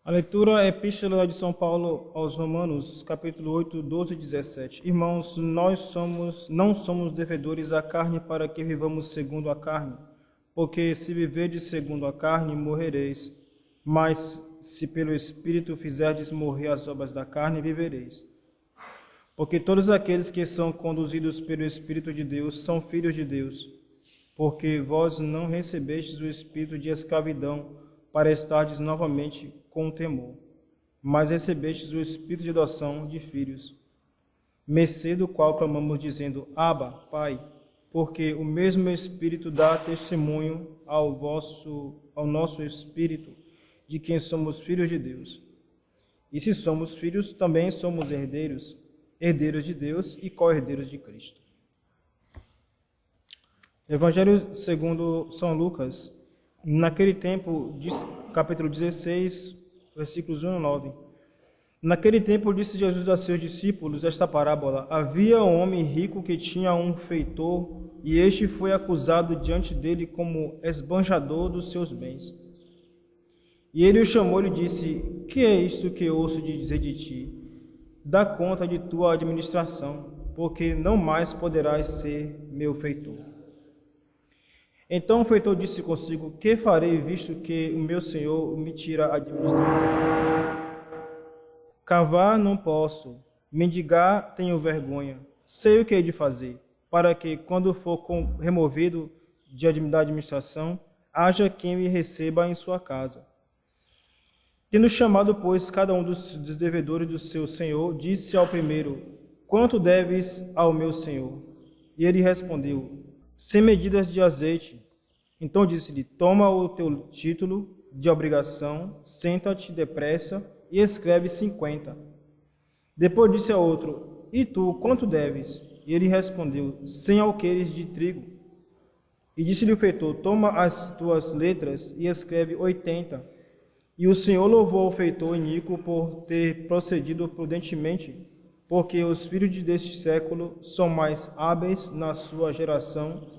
A leitura é a Epístola de São Paulo aos Romanos, capítulo 8, 12 e 17. Irmãos, não somos devedores à carne para que vivamos segundo a carne, porque se viverdes segundo a carne, morrereis. Mas se pelo Espírito fizerdes morrer as obras da carne, vivereis. Porque todos aqueles que são conduzidos pelo Espírito de Deus são filhos de Deus. Porque vós não recebestes o espírito de escravidão para estardes novamente com temor, mas recebestes o espírito de adoção de filhos, mercê do qual clamamos dizendo, Abba, Pai, porque o mesmo Espírito dá testemunho ao nosso espírito de quem somos filhos de Deus. E se somos filhos, também somos herdeiros, herdeiros de Deus e co-herdeiros de Cristo. Evangelho segundo São Lucas, naquele tempo, capítulo 16, versículos 1 a 9. Naquele tempo disse Jesus a seus discípulos esta parábola. Havia um homem rico que tinha um feitor, e este foi acusado diante dele como esbanjador dos seus bens. E ele o chamou e lhe disse, que é isto que ouço dizer de ti? Dá conta de tua administração, porque não mais poderás ser meu feitor. Então o feitor disse consigo, que farei, visto que o meu senhor me tira a administração? Cavar não posso, mendigar tenho vergonha. Sei o que hei de fazer, para que, quando for removido da administração, haja quem me receba em sua casa. Tendo chamado, pois, cada um dos devedores do seu senhor, disse ao primeiro, quanto deves ao meu senhor? E ele respondeu, 100 medidas de azeite. Então disse-lhe, toma o teu título de obrigação, senta-te depressa e escreve 50. Depois disse ao outro, e tu, quanto deves? E ele respondeu, 100 alqueires de trigo. E disse-lhe o feitor, toma as tuas letras e escreve 80. E o Senhor louvou o feitor iníquo por ter procedido prudentemente, porque os filhos deste século são mais hábeis na sua geração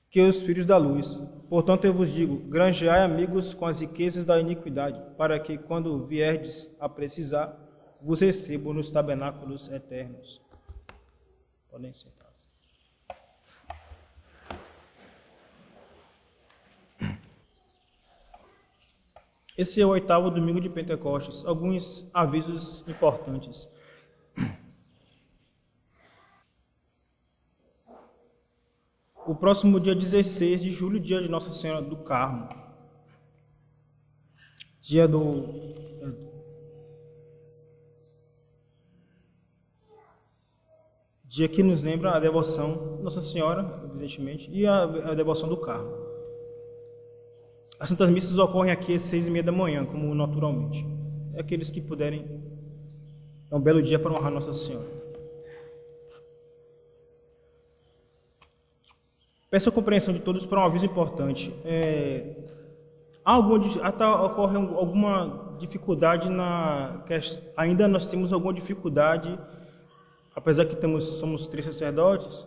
que os filhos da luz. Portanto, eu vos digo, granjeai amigos com as riquezas da iniquidade, para que, quando vierdes a precisar, vos recebam nos tabernáculos eternos. Podem sentar-se. Esse é o 8º domingo de Pentecostes. Alguns avisos importantes. O próximo dia 16 de julho, dia de Nossa Senhora do Carmo. Dia que nos lembra a devoção de Nossa Senhora, evidentemente, e a devoção do Carmo. As Santas Missas ocorrem aqui às 6h30 da manhã, como naturalmente. Aqueles que puderem, é um belo dia para honrar Nossa Senhora. Peço a compreensão de todos para um aviso importante. Ocorre alguma dificuldade ainda nós temos alguma dificuldade, apesar que somos 3 sacerdotes,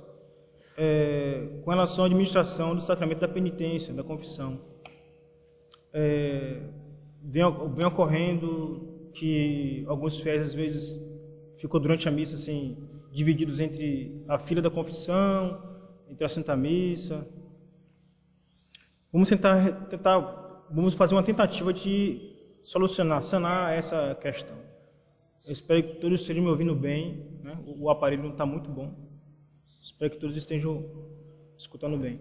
com relação à administração do sacramento da penitência, da confissão. Vem ocorrendo que alguns fiéis às vezes ficam durante a missa assim, divididos entre a fila da confissão, entre a Santa Missa. Vamos fazer uma tentativa de sanar essa questão. Eu espero que todos estejam me ouvindo bem, né? O aparelho não está muito bom. Espero que todos estejam escutando bem.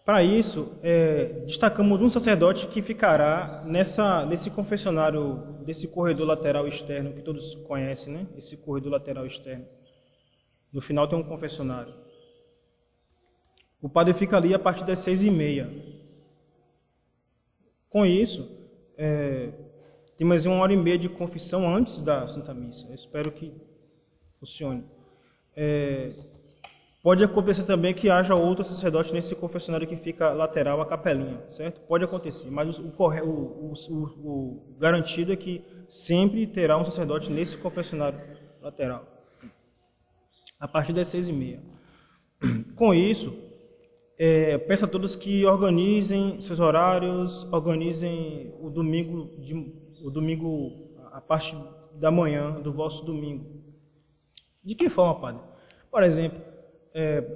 Para isso, destacamos um sacerdote que ficará nesse confessionário, desse corredor lateral externo, que todos conhecem, né? Esse corredor lateral externo. No final tem um confessionário. O padre fica ali a partir das 6h30. Com isso, tem mais 1h30 de confissão antes da Santa Missa. Eu espero que funcione. Pode acontecer também que haja outro sacerdote nesse confessionário que fica lateral à capelinha, certo? Pode acontecer, mas o garantido é que sempre terá um sacerdote nesse confessionário lateral. a partir das 6h30. Com isso, peço a todos que organizem seus horários, organizem o domingo, a parte da manhã do vosso domingo. De que forma, padre? Por exemplo,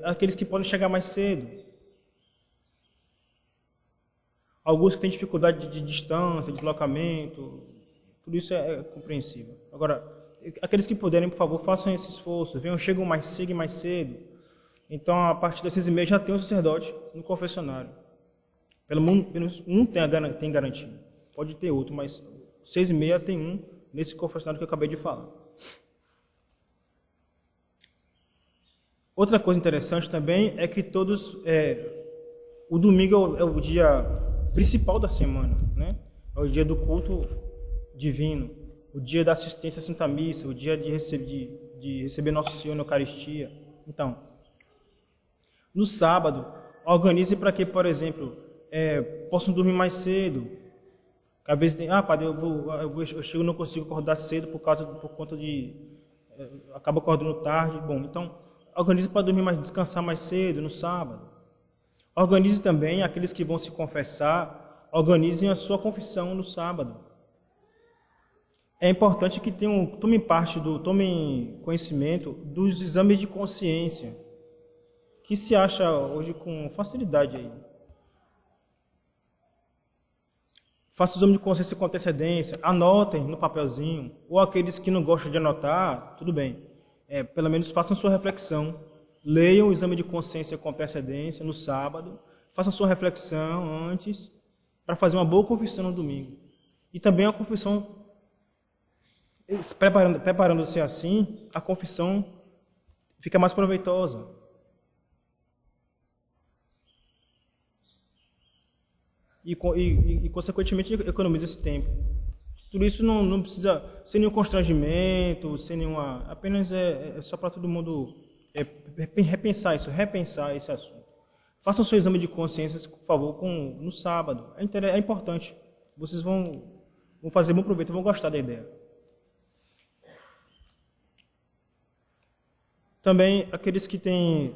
aqueles que podem chegar mais cedo. Alguns que têm dificuldade de distância, deslocamento, tudo isso é compreensível. Agora, aqueles que puderem, por favor, façam esse esforço, chegam mais cedo. Então, a partir das 6h30 já tem um sacerdote no confessionário. Pelo menos um tem garantia. Pode ter outro, mas 6h30 tem um nesse confessionário que eu acabei de falar. Outra coisa interessante também é que o domingo é o dia principal da semana, né? É o dia do culto divino, o dia da assistência à Santa Missa, o dia de receber Nosso Senhor na Eucaristia. Então, no sábado, organize para que, por exemplo, possam dormir mais cedo. Às vezes tem, padre, eu chego não consigo acordar cedo por conta de acabo acordando tarde. Bom, então organize para descansar mais cedo no sábado. Organize também aqueles que vão se confessar, organizem a sua confissão no sábado. É importante que tomem conhecimento dos exames de consciência, que se acha hoje com facilidade aí. Faça o exame de consciência com antecedência, anotem no papelzinho, ou aqueles que não gostam de anotar, tudo bem. Pelo menos façam sua reflexão. Leiam o exame de consciência com antecedência no sábado, façam sua reflexão antes, para fazer uma boa confissão no domingo. E também a confissão, preparando-se assim, a confissão fica mais proveitosa. E consequentemente, economiza esse tempo. Tudo isso não precisa, sem nenhum constrangimento, sem nenhuma... Apenas é só para todo mundo repensar esse assunto. Façam seu exame de consciência, por favor, no sábado. É importante. Vocês vão fazer bom proveito, vão gostar da ideia. Também aqueles que têm...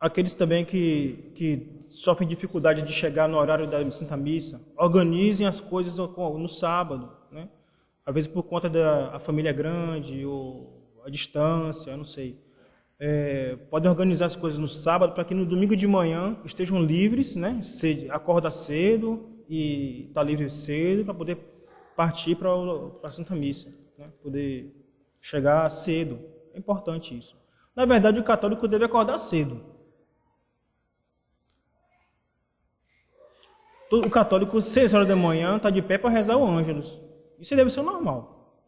Aqueles também que sofrem dificuldade de chegar no horário da Santa Missa, organizem as coisas no sábado, né? Às vezes por conta da família grande ou a distância, eu não sei. Podem organizar as coisas no sábado para que no domingo de manhã estejam livres, né? Acorda cedo e está livre cedo para poder partir para a Santa Missa, né? Poder chegar cedo. É importante isso. Na verdade, o católico deve acordar cedo. O católico, 6 horas da manhã, está de pé para rezar o Ângelus. Isso deve ser o normal.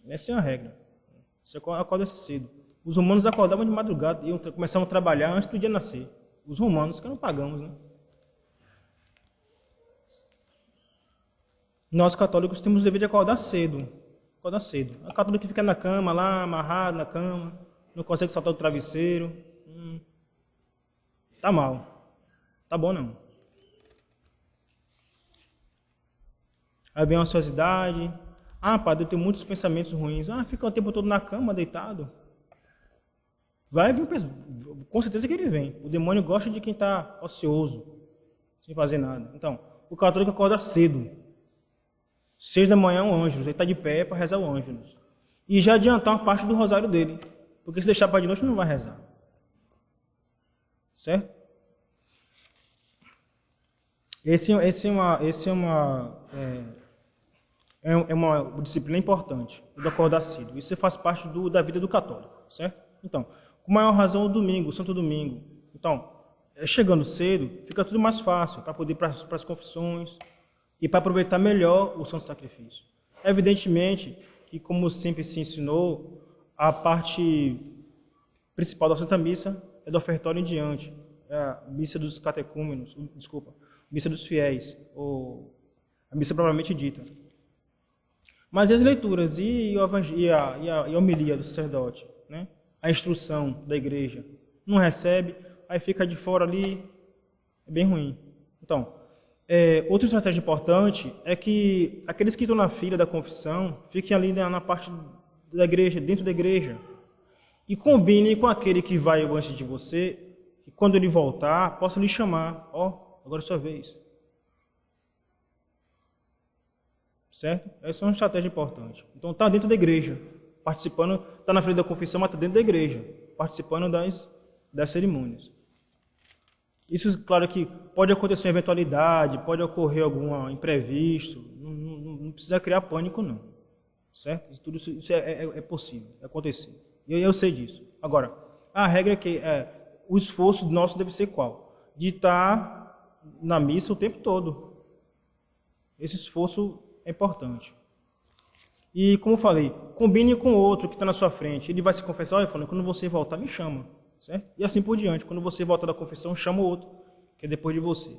Essa é a regra. Você acorda cedo. Os romanos acordavam de madrugada e começavam a trabalhar antes do dia nascer. Os romanos, que não pagamos, né? Nós católicos temos o dever de acordar cedo. Acordar cedo. O católico que fica na cama lá, amarrado na cama, não consegue saltar do travesseiro. Tá mal. Tá bom não. Aí vem uma ansiosidade. Padre, eu tenho muitos pensamentos ruins. Fica o tempo todo na cama, deitado. Vai vir, com certeza que ele vem. O demônio gosta de quem está ocioso, sem fazer nada. Então, o católico acorda cedo. 6 da manhã, o Ângelus. Ele está de pé para rezar o Ângelus. E já adiantar uma parte do rosário dele. Porque se deixar para de noite, não vai rezar. Certo? Esse é uma disciplina importante, o do acordar cedo. Isso faz parte da vida do católico, certo? Então, com maior razão o domingo, o Santo Domingo. Então, chegando cedo, fica tudo mais fácil para poder ir para as confissões e para aproveitar melhor o Santo Sacrifício. Evidentemente que, como sempre se ensinou, a parte principal da Santa Missa é do ofertório em diante, é a missa dos catecúmenos, missa dos fiéis, ou a missa propriamente dita. Mas e as leituras e a homilia do sacerdote, né? A instrução da igreja? Não recebe, aí fica de fora ali, É bem ruim. Então, outra estratégia importante é que aqueles que estão na fila da confissão fiquem ali na parte da igreja, dentro da igreja. E combine com aquele que vai antes de você, que quando ele voltar, possa lhe chamar. Agora é sua vez. Certo? Essa é uma estratégia importante. Então, está dentro da igreja, participando, está na frente da confissão, mas está dentro da igreja, participando das cerimônias. Isso, claro que pode acontecer uma eventualidade, pode ocorrer algum imprevisto, não precisa criar pânico, não. Certo? Isso é possível, é acontecer. E eu sei disso. Agora, a regra é que o esforço nosso deve ser qual? De estar na missa o tempo todo. Esse esforço é importante. E, como eu falei, combine com o outro que está na sua frente. Ele vai se confessar, olha, falando, quando você voltar, me chama. Certo? E assim por diante. Quando você volta da confissão, chama o outro, que é depois de você.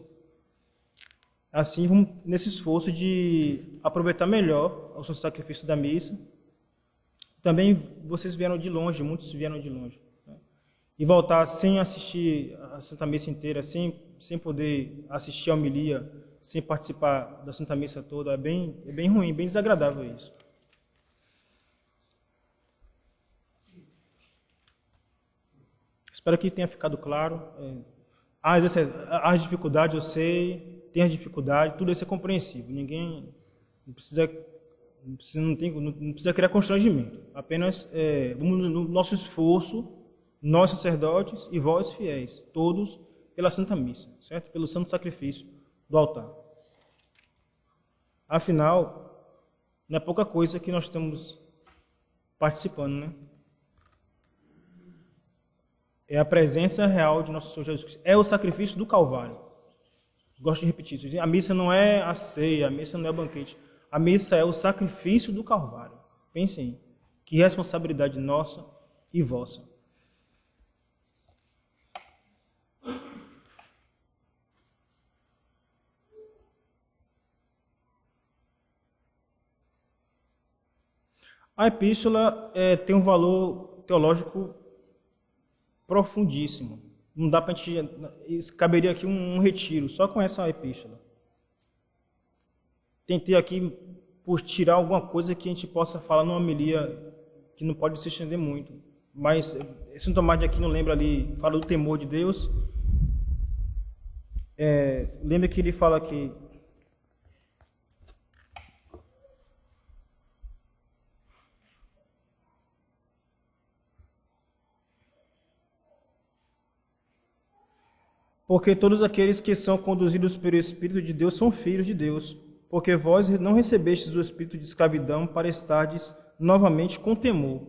Assim, vamos nesse esforço de aproveitar melhor o santo sacrifício da missa. Também vocês vieram de longe, muitos vieram de longe. Né? E voltar sem assistir a Santa Missa inteira, sem poder assistir a homilia, sem participar da Santa Missa toda, é bem ruim, bem desagradável isso. Espero que tenha ficado claro. As dificuldades, eu sei, tem as dificuldades, tudo isso é compreensível. Ninguém não precisa criar constrangimento. Apenas vamos no nosso esforço, nós sacerdotes e vós fiéis, todos pela Santa Missa, certo? Pelo santo sacrifício do altar. Afinal, não é pouca coisa que nós estamos participando, né? É a presença real de nosso Senhor Jesus Cristo. É o sacrifício do Calvário. Gosto de repetir isso. A missa não é a ceia, a missa não é o banquete. A missa é o sacrifício do Calvário. Pensem, que responsabilidade nossa e vossa. A epístola tem um valor teológico profundíssimo. Não dá para a gente... Caberia aqui um retiro só com essa epístola. Tentei aqui por tirar alguma coisa que a gente possa falar numa homilia que não pode se estender muito. Mas São Tomás de Aquino lembra ali, fala do temor de Deus. Lembra que ele fala que porque todos aqueles que são conduzidos pelo Espírito de Deus são filhos de Deus, porque vós não recebestes o espírito de escravidão para estardes novamente com temor.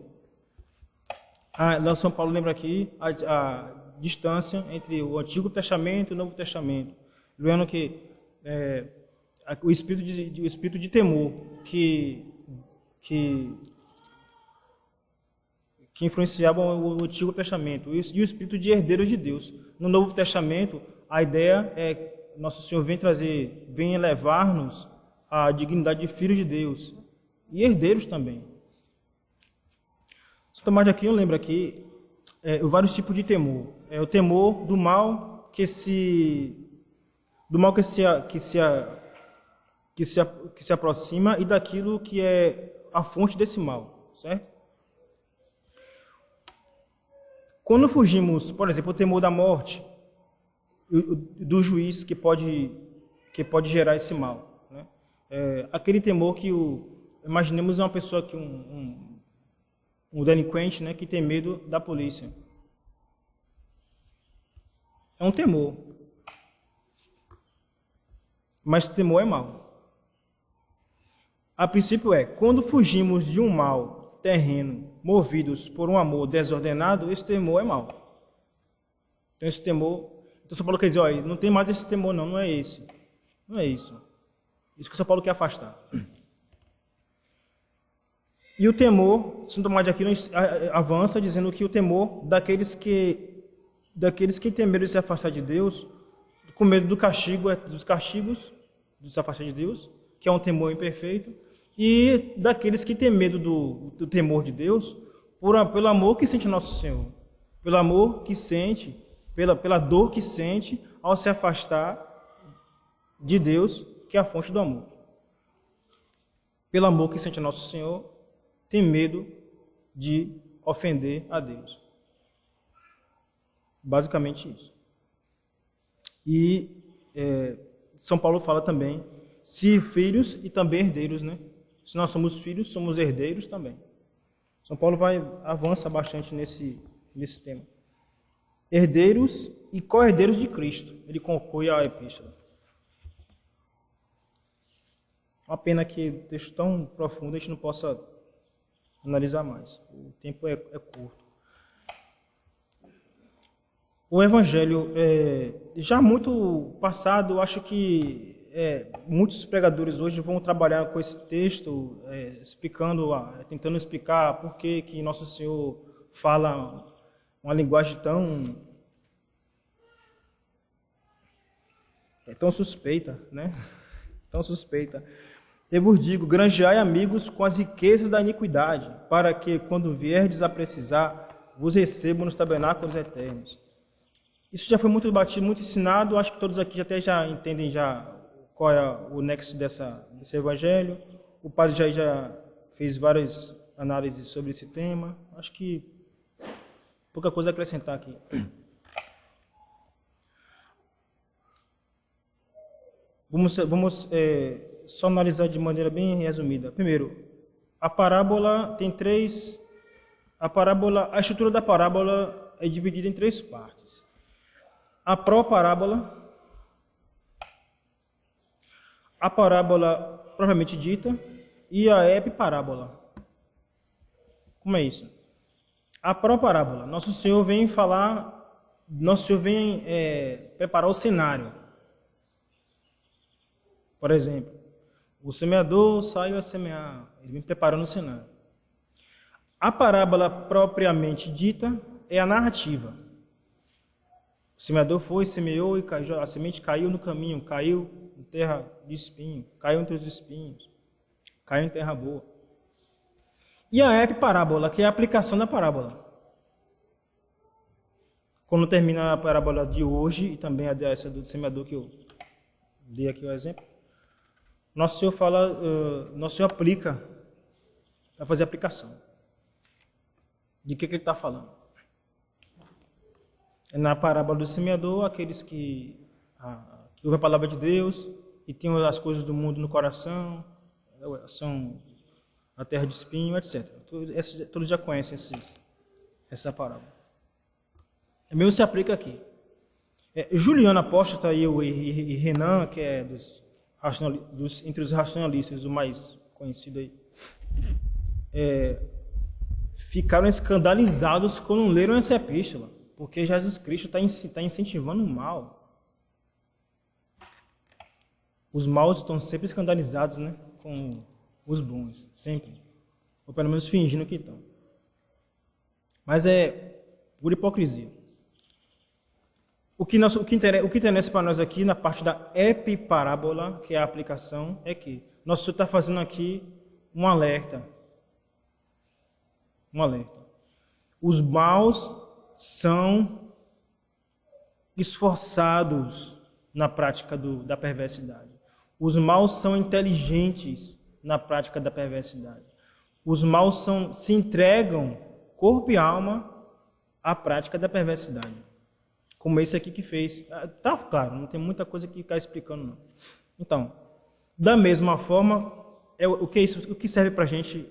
São Paulo lembra aqui a distância entre o Antigo Testamento e o Novo Testamento. Lembrando que o espírito de temor que influenciavam o Antigo Testamento, e o espírito de herdeiro de Deus. No Novo Testamento, a ideia é Nosso Senhor vem elevar-nos à dignidade de filhos de Deus e herdeiros também. São Tomás de Aquino lembra aqui vários tipos de temor. O temor do mal que se aproxima e daquilo que é a fonte desse mal, certo? Quando fugimos, por exemplo, o temor da morte, do juiz que pode gerar esse mal, né? Aquele temor que imaginemos uma pessoa que um delinquente, né, que tem medo da polícia. É um temor, mas temor é mal. A princípio quando fugimos de um mal terreno, movidos por um amor desordenado, esse temor é mal. Então esse temor, São Paulo quer dizer, olha, não tem mais esse temor não é esse. Não é isso. Isso que São Paulo quer afastar. E o temor, São Tomás de Aquino avança dizendo que o temor daqueles que têm medo de se afastar de Deus, com medo do castigo, dos castigos, de se afastar de Deus, que é um temor imperfeito, e daqueles que têm medo do temor de Deus, pelo amor que sente Nosso Senhor, pelo amor que sente, pela dor que sente ao se afastar de Deus, que é a fonte do amor. Pelo amor que sente a Nosso Senhor, tem medo de ofender a Deus. Basicamente isso. E São Paulo fala também, se filhos e também herdeiros, né? Se nós somos filhos, somos herdeiros também. São Paulo avança bastante nesse tema. Herdeiros e co-herdeiros de Cristo. Ele conclui a epístola. Uma pena que texto tão profundo a gente não possa analisar mais. O tempo é curto. O Evangelho, já muito passado, acho que muitos pregadores hoje vão trabalhar com esse texto, tentando explicar por que Nosso Senhor fala uma linguagem tão suspeita, né? Tão suspeita. Eu vos digo, granjeai amigos com as riquezas da iniquidade, para que, quando vierdes a precisar, vos recebam nos tabernáculos eternos. Isso já foi muito debatido, muito ensinado, acho que todos aqui até já entendem qual é o nexo desse evangelho. O padre Jair já fez várias análises sobre esse tema. Acho que pouca coisa a acrescentar aqui. Vamos só analisar de maneira bem resumida. Primeiro, a parábola tem a estrutura da parábola é dividida em 3 partes. A pró-parábola, a parábola propriamente dita e a epiparábola. Como é isso? A pró-parábola, Nosso Senhor vem preparar o cenário. Por exemplo, o semeador saiu a semear, ele vem preparando o cenário. A parábola propriamente dita é a narrativa. O semeador foi, semeou e a semente caiu no caminho, caiu em terra de espinho, caiu entre os espinhos, caiu em terra boa. E a epiparábola, que é a aplicação da parábola. Quando termina a parábola de hoje, e também essa do semeador que eu dei aqui o exemplo, Nosso Senhor aplica, vai fazer a aplicação. De que ele está falando? Na parábola do semeador, aqueles que ouvem a palavra de Deus e têm as coisas do mundo no coração, são a terra de espinho, etc. Todos já conhecem essa parábola. O mesmo se aplica aqui. Juliano Apóstata e Renan, que é entre os racionalistas, o mais conhecido aí, ficaram escandalizados quando leram essa epístola. Porque Jesus Cristo está incentivando o mal. Os maus estão sempre escandalizados, né, com os bons, sempre. Ou pelo menos fingindo que estão. Mas é pura hipocrisia. O que interessa para nós aqui, na parte da epiparábola, que é a aplicação, é que Nosso Senhor está fazendo aqui um alerta. Um alerta. Os maus são esforçados na prática da perversidade. Os maus são inteligentes na prática da perversidade. Os maus se entregam, corpo e alma, à prática da perversidade. Como esse aqui que fez. Tá claro, não tem muita coisa que ficar explicando, não. Então, da mesma forma, o que serve para a gente?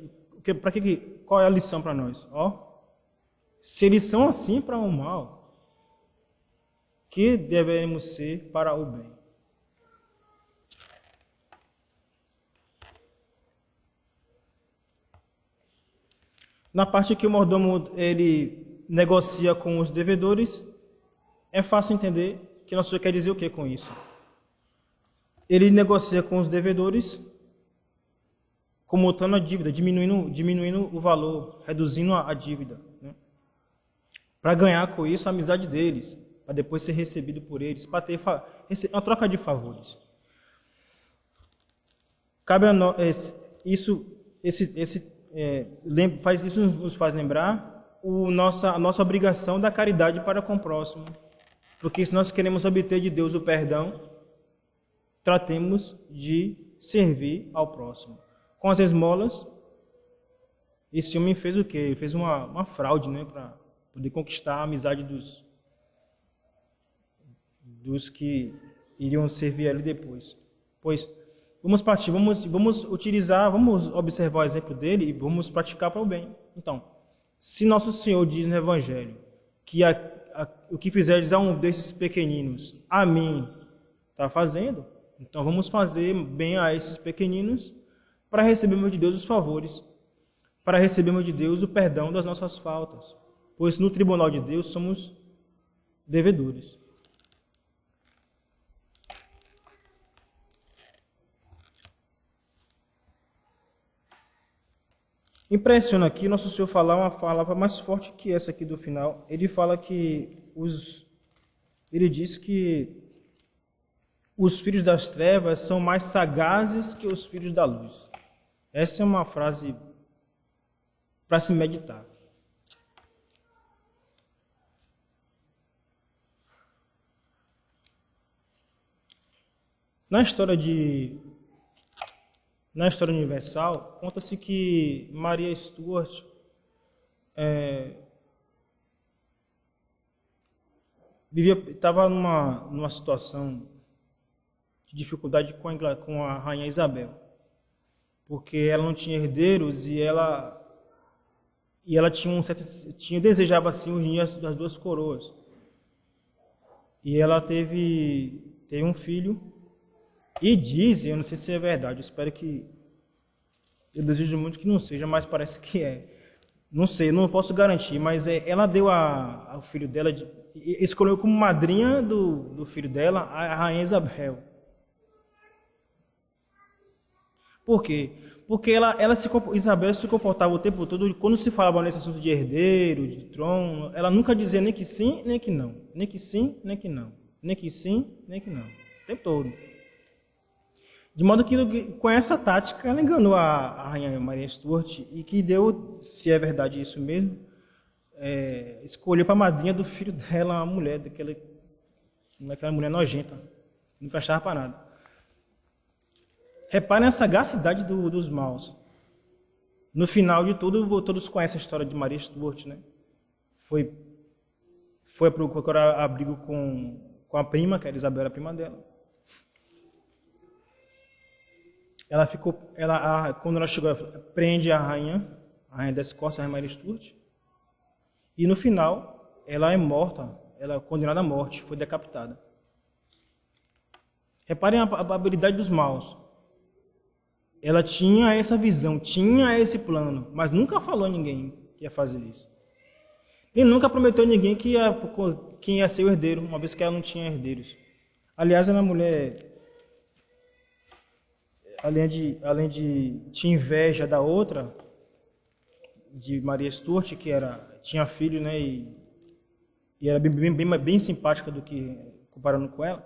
Qual é a lição para nós? Se eles são assim para o mal, que devemos ser para o bem? Na parte que o mordomo ele negocia com os devedores, é fácil entender que Nosso Senhor quer dizer o que com isso. Ele negocia com os devedores, comutando a dívida, diminuindo o valor, reduzindo a dívida, né? Para ganhar com isso a amizade deles, para depois ser recebido por eles, para ter uma troca de favores. Cabe a nós, isso nos faz lembrar a nossa obrigação da caridade para com o próximo. Porque se nós queremos obter de Deus o perdão, tratemos de servir ao próximo. Com as esmolas, esse homem fez o quê? Ele fez uma fraude, né, para poder conquistar a amizade dos que iriam servir ali depois. Pois, vamos partir, vamos utilizar, vamos observar o exemplo dele e vamos praticar para o bem. Então, se nosso Senhor diz no Evangelho que o que fizeres a um desses pequeninos, a mim está fazendo, então vamos fazer bem a esses pequeninos para recebermos de Deus os favores, para recebermos de Deus o perdão das nossas faltas, pois no tribunal de Deus somos devedores. Impressiona aqui nosso Senhor falar uma palavra mais forte que essa aqui do final. Ele fala que ele diz que os filhos das trevas são mais sagazes que os filhos da luz. Essa é uma frase para se meditar. Na história universal, conta-se que Maria Stuart estava numa situação de dificuldade com a rainha Isabel, porque ela não tinha herdeiros e ela desejava assim unir as duas coroas. E ela teve um filho. E dizem, eu não sei se é verdade, eu desejo muito que não seja, mas parece que é. Não sei, não posso garantir, mas ela deu ao filho dela, escolheu como madrinha do filho dela a rainha Isabel. Por quê? Porque Isabel se comportava o tempo todo, quando se falava nesse assunto de herdeiro, de trono, ela nunca dizia nem que sim, nem que não. Nem que sim, nem que não. Nem que sim, nem que não. O tempo todo. De modo que, com essa tática, ela enganou a rainha Maria Stuart e que deu, se é verdade isso mesmo, escolheu para a madrinha do filho dela, a mulher, daquela mulher nojenta, não prestava para nada. Reparem a sagacidade dos maus. No final de tudo, todos conhecem a história de Maria Stuart, né? Foi procurar abrigo com a prima, que era Isabel, a prima dela. Quando ela chegou, prende a rainha da Escócia, a rainha Maria Stuart, e no final ela é morta, ela é condenada à morte, foi decapitada. Reparem a habilidade dos maus. Ela tinha essa visão, tinha esse plano, mas nunca falou a ninguém que ia fazer isso. E nunca prometeu a ninguém quem ia ser o herdeiro, uma vez que ela não tinha herdeiros. Aliás, ela é uma mulher, além de tinha inveja da outra, de Maria Stuart, que tinha filho, né, e era bem simpática do que comparando com ela,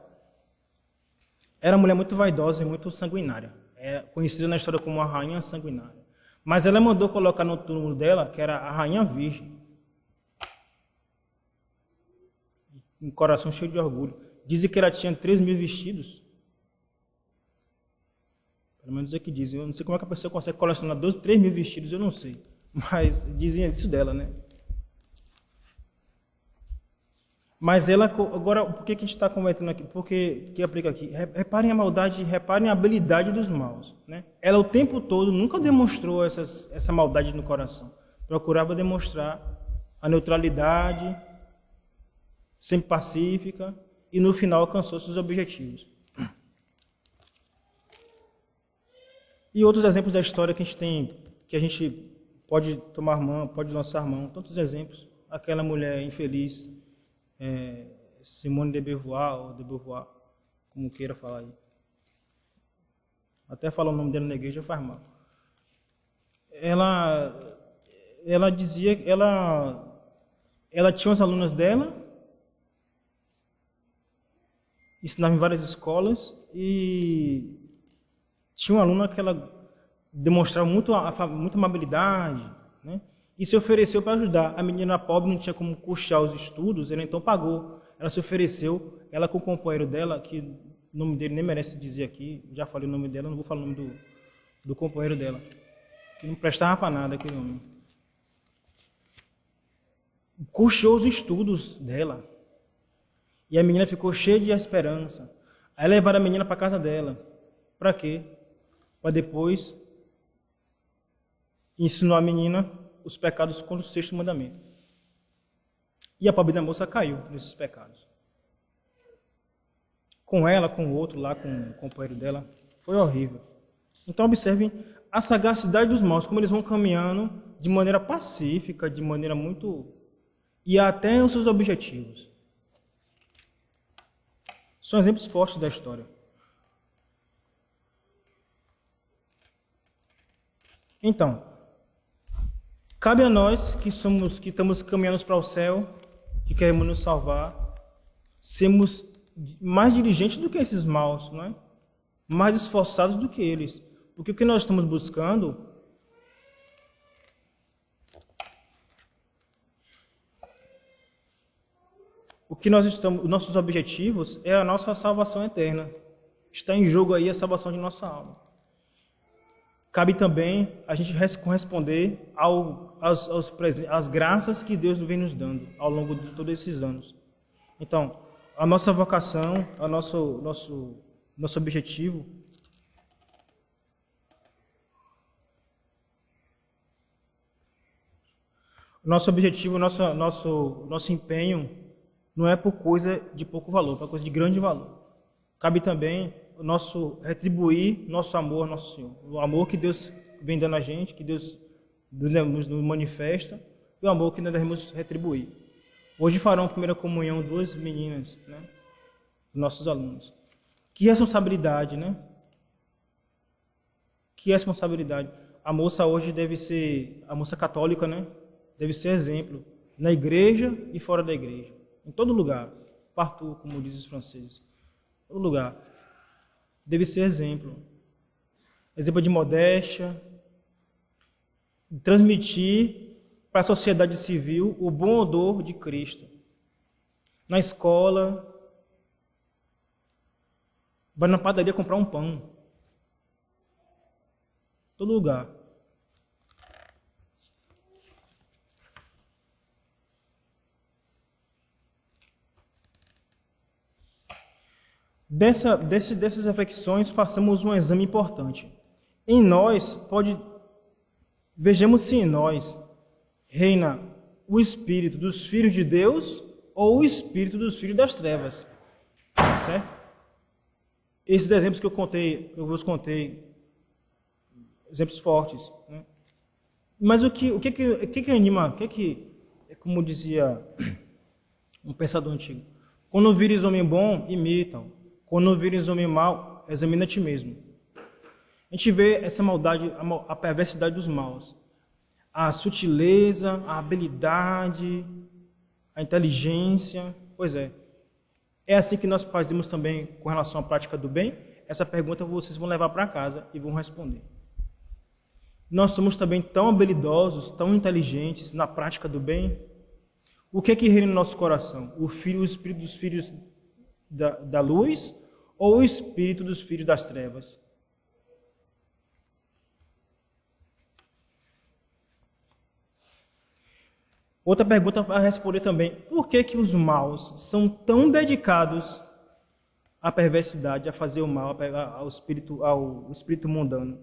era uma mulher muito vaidosa e muito sanguinária. É conhecida na história como a rainha sanguinária. Mas ela mandou colocar no túmulo dela, que era a rainha virgem, um coração cheio de orgulho. Dizem que ela tinha 3.000 vestidos. Pelo menos é que dizem. Eu não sei como é que a pessoa consegue colecionar 3.000 vestidos, eu não sei. Mas dizem isso dela, né? Mas ela, agora, por que a gente está comentando aqui? Porque que aplica aqui? Reparem a maldade, reparem a habilidade dos maus, né? Ela o tempo todo nunca demonstrou essa maldade no coração. Procurava demonstrar a neutralidade, sempre pacífica, e no final alcançou seus objetivos. E outros exemplos da história que a gente tem, que a gente pode tomar mão, pode lançar mão, tantos exemplos. Aquela mulher infeliz, Simone de Beauvoir, ou de Beauvoir, como queira falar aí. Até falar o nome dela na igreja faz mal. Ela dizia que ela tinha as alunas dela, ensinava em várias escolas, e tinha uma aluna que ela demonstrava muita amabilidade, né? E se ofereceu para ajudar. A menina pobre não tinha como custear os estudos, ela então pagou. ela se ofereceu, ela com o companheiro dela, que o nome dele nem merece dizer aqui, já falei o nome dela, não vou falar o nome do companheiro dela, que não prestava para nada aquele homem. Custeou os estudos dela. E a menina ficou cheia de esperança. Aí levaram a menina para casa dela. Para quê? Para depois ensinar a menina os pecados contra o sexto mandamento. E a pobre da moça caiu nesses pecados. Com ela, com o outro lá, com o companheiro dela, foi horrível. Então observem a sagacidade dos maus, como eles vão caminhando de maneira pacífica, de maneira muito... e até os seus objetivos. São exemplos fortes da história. Então, cabe a nós que estamos caminhando para o céu, que queremos nos salvar, sermos mais diligentes do que esses maus, não é? Mais esforçados do que eles. Porque o que nós estamos buscando os nossos objetivos é a nossa salvação eterna. Está em jogo aí a salvação de nossa alma. Cabe também a gente corresponder às graças que Deus vem nos dando ao longo de todos esses anos. Então, a nossa vocação, o nosso objetivo nosso empenho não é por coisa de pouco valor, é por coisa de grande valor. Cabe também retribuir nosso amor ao nosso Senhor. O amor que Deus vem dando a gente, que Deus nos manifesta, e o amor que nós devemos retribuir. Hoje farão primeira comunhão 2 meninas, né? Nossos alunos. Que responsabilidade, né? Que responsabilidade. A moça hoje a moça católica, né? Deve ser exemplo na igreja e fora da igreja. Em todo lugar. Partout, como dizem os franceses. Em todo lugar. Deve ser exemplo. Exemplo de modéstia. Transmitir para a sociedade civil o bom odor de Cristo. Na escola. Vai na padaria comprar um pão. Em todo lugar. Dessas reflexões, façamos um exame importante. Vejamos se em nós reina o espírito dos filhos de Deus ou o espírito dos filhos das trevas. Certo? Esses exemplos que eu vos contei, exemplos fortes. Né? Mas o que anima, como dizia um pensador antigo, quando vires homem bom, imita-o. Quando vires homem mau, examina a ti mesmo. A gente vê essa maldade, a perversidade dos maus. A sutileza, a habilidade, a inteligência. Pois é. É assim que nós fazemos também com relação à prática do bem? Essa pergunta vocês vão levar para casa e vão responder. Nós somos também tão habilidosos, tão inteligentes na prática do bem? O que é que reina no nosso coração? O espírito dos filhos da luz ou o espírito dos filhos das trevas? Outra pergunta para responder também. Por que os maus são dedicados à perversidade, a fazer o mal, ao espírito mundano?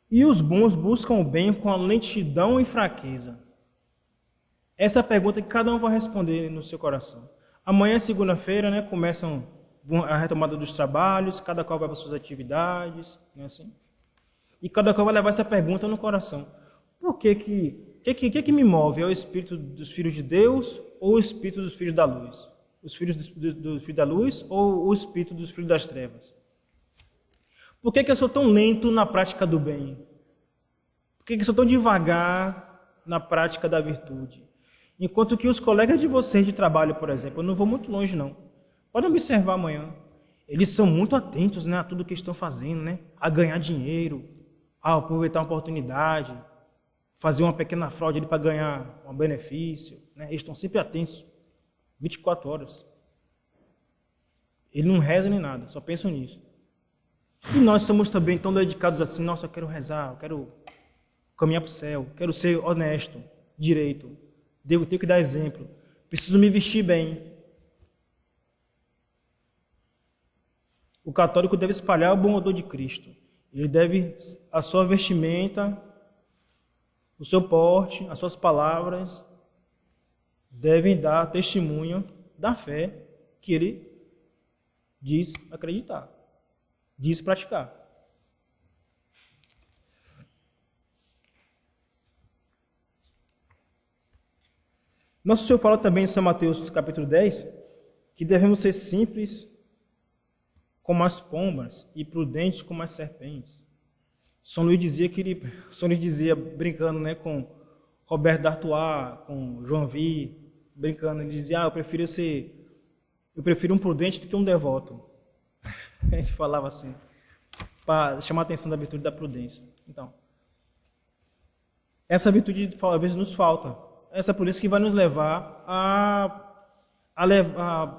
E os bons buscam o bem com a lentidão e fraqueza? Essa é a pergunta que cada um vai responder no seu coração. Amanhã, segunda-feira, né, começam a retomada dos trabalhos, cada qual vai para suas atividades, não é assim? E cada qual vai levar essa pergunta no coração. Por que me move? É o espírito dos filhos de Deus ou o espírito dos filhos da luz? Os filhos dos filhos da luz ou o espírito dos filhos das trevas? Por que eu sou tão lento na prática do bem? Por que eu sou tão devagar na prática da virtude? Enquanto que os colegas de vocês de trabalho, por exemplo, eu não vou muito longe não. Podem observar amanhã. Eles são muito atentos, né, a tudo que estão fazendo, né? A ganhar dinheiro, a aproveitar uma oportunidade, fazer uma pequena fraude para ganhar um benefício. Né? Eles estão sempre atentos. 24 horas. Ele não reza nem nada, só pensa nisso. E nós somos também tão dedicados assim, nossa, eu quero rezar, eu quero caminhar para o céu, quero ser honesto, direito, tenho que dar exemplo, preciso me vestir bem. O católico deve espalhar o bom odor de Cristo. Ele deve, a sua vestimenta, o seu porte, as suas palavras, devem dar testemunho da fé que ele diz acreditar, diz praticar. Nosso Senhor fala também em São Mateus capítulo 10 que devemos ser simples como as pombas e prudentes como as serpentes. São Luís dizia brincando, né, com Roberto d'Artois, com João Vi, brincando, ele dizia: eu prefiro um prudente do que um devoto. A gente falava assim, para chamar a atenção da virtude da prudência. Então, essa virtude às vezes nos falta. Essa prudência que vai nos levar a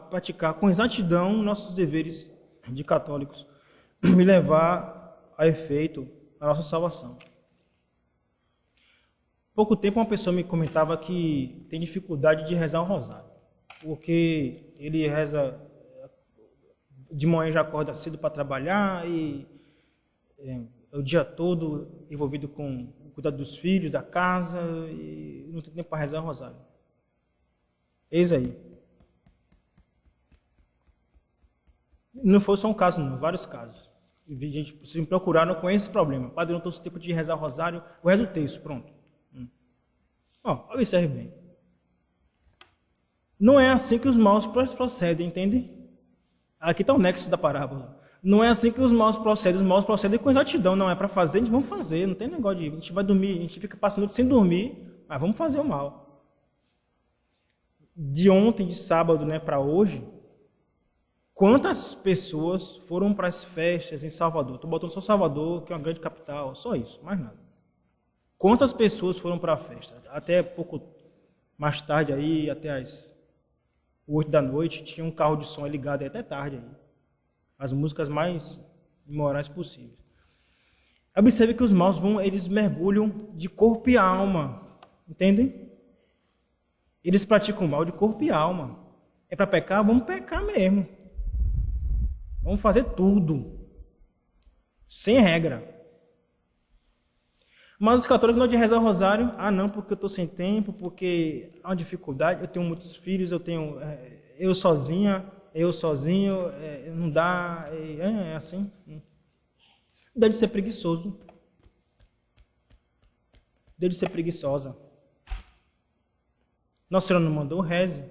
praticar com exatidão nossos deveres de católicos e levar a efeito a nossa salvação. Pouco tempo uma pessoa me comentava que tem dificuldade de rezar o rosário, porque ele reza de manhã, já acorda cedo para trabalhar e o dia todo envolvido com o cuidado dos filhos, da casa, e não tem tempo para rezar o rosário. Eis aí. Não foi só um caso, não, vários casos. E gente, se me procurar, não conhece esse problema. Padre, eu não estou tempo de rezar o rosário, eu rezo o terço, pronto. Observe bem. Não é assim que os maus procedem, entende? Aqui está o nexo da parábola. Não é assim que os maus procedem com exatidão. Não é para fazer, vamos fazer. Não tem negócio de a gente vai dormir, a gente fica passando noite sem dormir, mas vamos fazer o mal. De ontem, de sábado, né, para hoje, quantas pessoas foram para as festas em Salvador? Estou botando só Salvador, que é uma grande capital, só isso, mais nada. Quantas pessoas foram para a festa? Até pouco mais tarde, aí, até as 8 da noite, tinha um carro de som ligado aí até tarde. Aí. As músicas mais imorais possíveis. Observe que os maus eles mergulham de corpo e alma. Entendem? Eles praticam mal de corpo e alma. É para pecar? Vamos pecar mesmo. Vamos fazer tudo. Sem regra. Mas os católicos não de rezar o rosário. Ah, não, porque eu estou sem tempo, porque há uma dificuldade, eu tenho muitos filhos, eu sozinho, não dá, é assim. Deve ser preguiçoso. Deve ser preguiçosa. Nossa Senhora não mandou, reze.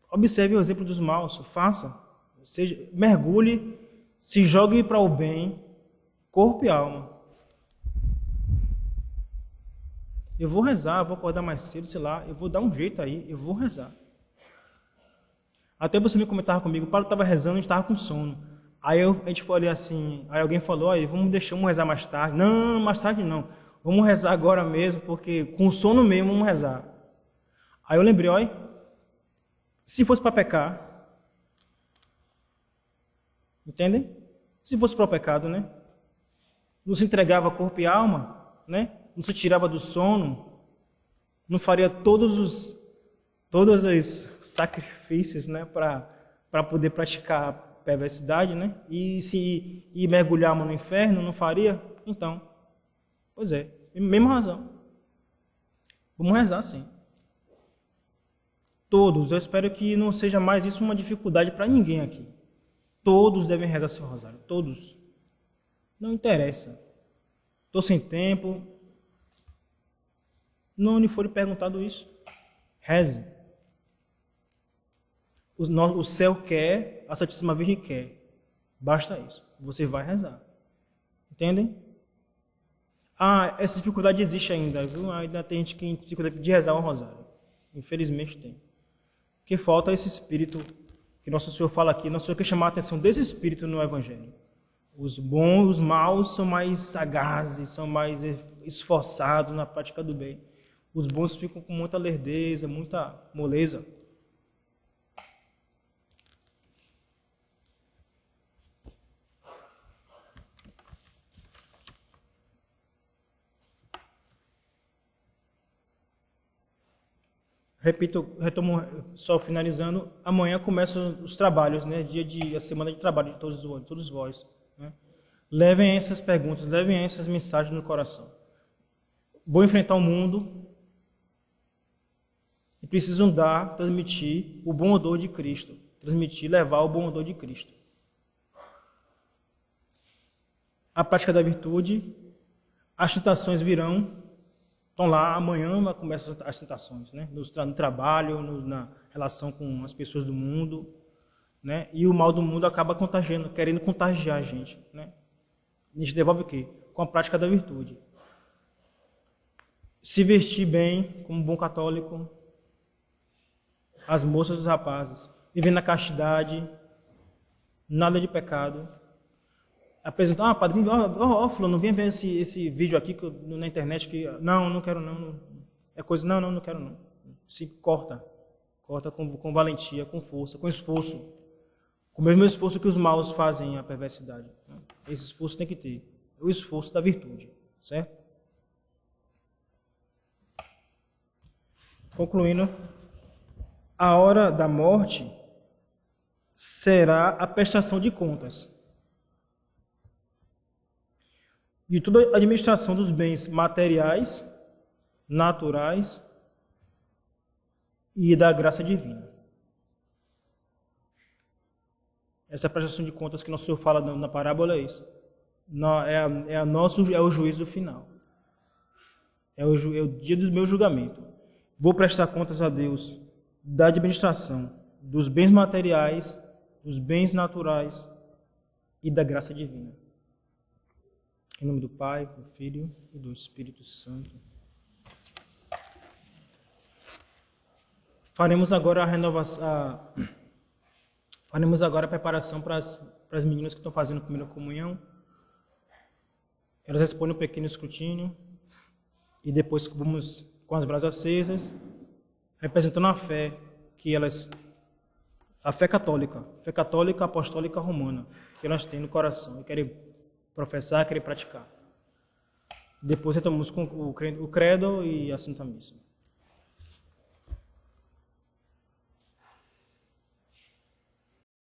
Observe o exemplo dos maus, faça. Mergulhe, se jogue para o bem, corpo e alma. Eu vou rezar, eu vou acordar mais cedo, sei lá, eu vou dar um jeito aí, eu vou rezar. Até você me comentava comigo, o padre estava rezando, a gente estava com sono. Aí a gente falou assim, aí alguém falou, vamos rezar mais tarde. Não, mais tarde não. Vamos rezar agora mesmo, porque com sono mesmo vamos rezar. Aí eu lembrei, se fosse para pecar, entendem? Se fosse para o pecado, né? Não se entregava corpo e alma, né? Não se tirava do sono, não faria todos os sacrifícios, né? Para poder praticar a perversidade, né? E mergulhar no inferno, não faria? Então, pois é, mesma razão. Vamos rezar sim. Todos, eu espero que não seja mais isso uma dificuldade para ninguém aqui. Todos devem rezar seu rosário, todos. Não interessa. Estou sem tempo. Não lhe foi perguntado isso. Reze. O céu quer, a Santíssima Virgem quer. Basta isso. Você vai rezar. Entendem? Essa dificuldade existe ainda, viu? Ainda tem gente que tem dificuldade de rezar o rosário. Infelizmente tem. Porque falta esse espírito que Nosso Senhor fala aqui. Nosso Senhor quer chamar a atenção desse espírito no Evangelho. Os bons, os maus são mais sagazes, são mais esforçados na prática do bem. Os bons ficam com muita lerdeza, muita moleza. Repito, retomo, só finalizando, amanhã começam os trabalhos, né? A semana de trabalho de todos vós. Né? Levem essas perguntas, levem essas mensagens no coração. Vou enfrentar o mundo e precisam transmitir o bom odor de Cristo, levar o bom odor de Cristo. A prática da virtude, as tentações virão. Então lá, amanhã começam as tentações, né? No trabalho, na relação com as pessoas do mundo, né? E o mal do mundo acaba contagiando, querendo contagiar a gente, né? A gente devolve o quê? Com a prática da virtude. Se vestir bem, como bom católico, as moças e os rapazes, viver na castidade, nada de pecado. Apresentar, padrinho, fulano, vem ver esse vídeo aqui na internet que não quero não, é coisa, não quero não. Se corta com valentia, com força, com esforço, com o mesmo esforço que os maus fazem a perversidade. Né? Esse esforço tem que ter, o esforço da virtude, certo? Concluindo, a hora da morte será a prestação de contas de toda a administração dos bens materiais, naturais e da graça divina. Essa prestação de contas que nosso Senhor fala na parábola é isso. É o juízo final. É o dia do meu julgamento. Vou prestar contas a Deus da administração dos bens materiais, dos bens naturais e da graça divina. Em nome do Pai, do Filho e do Espírito Santo. Faremos agora a preparação para as meninas que estão fazendo a primeira comunhão. Elas respondem um pequeno escrutínio e depois vamos com as brasas acesas, representando a fé a fé católica apostólica romana, que elas têm no coração e querem professar, querem praticar. Depois retomamos com o credo e a Santa Missa.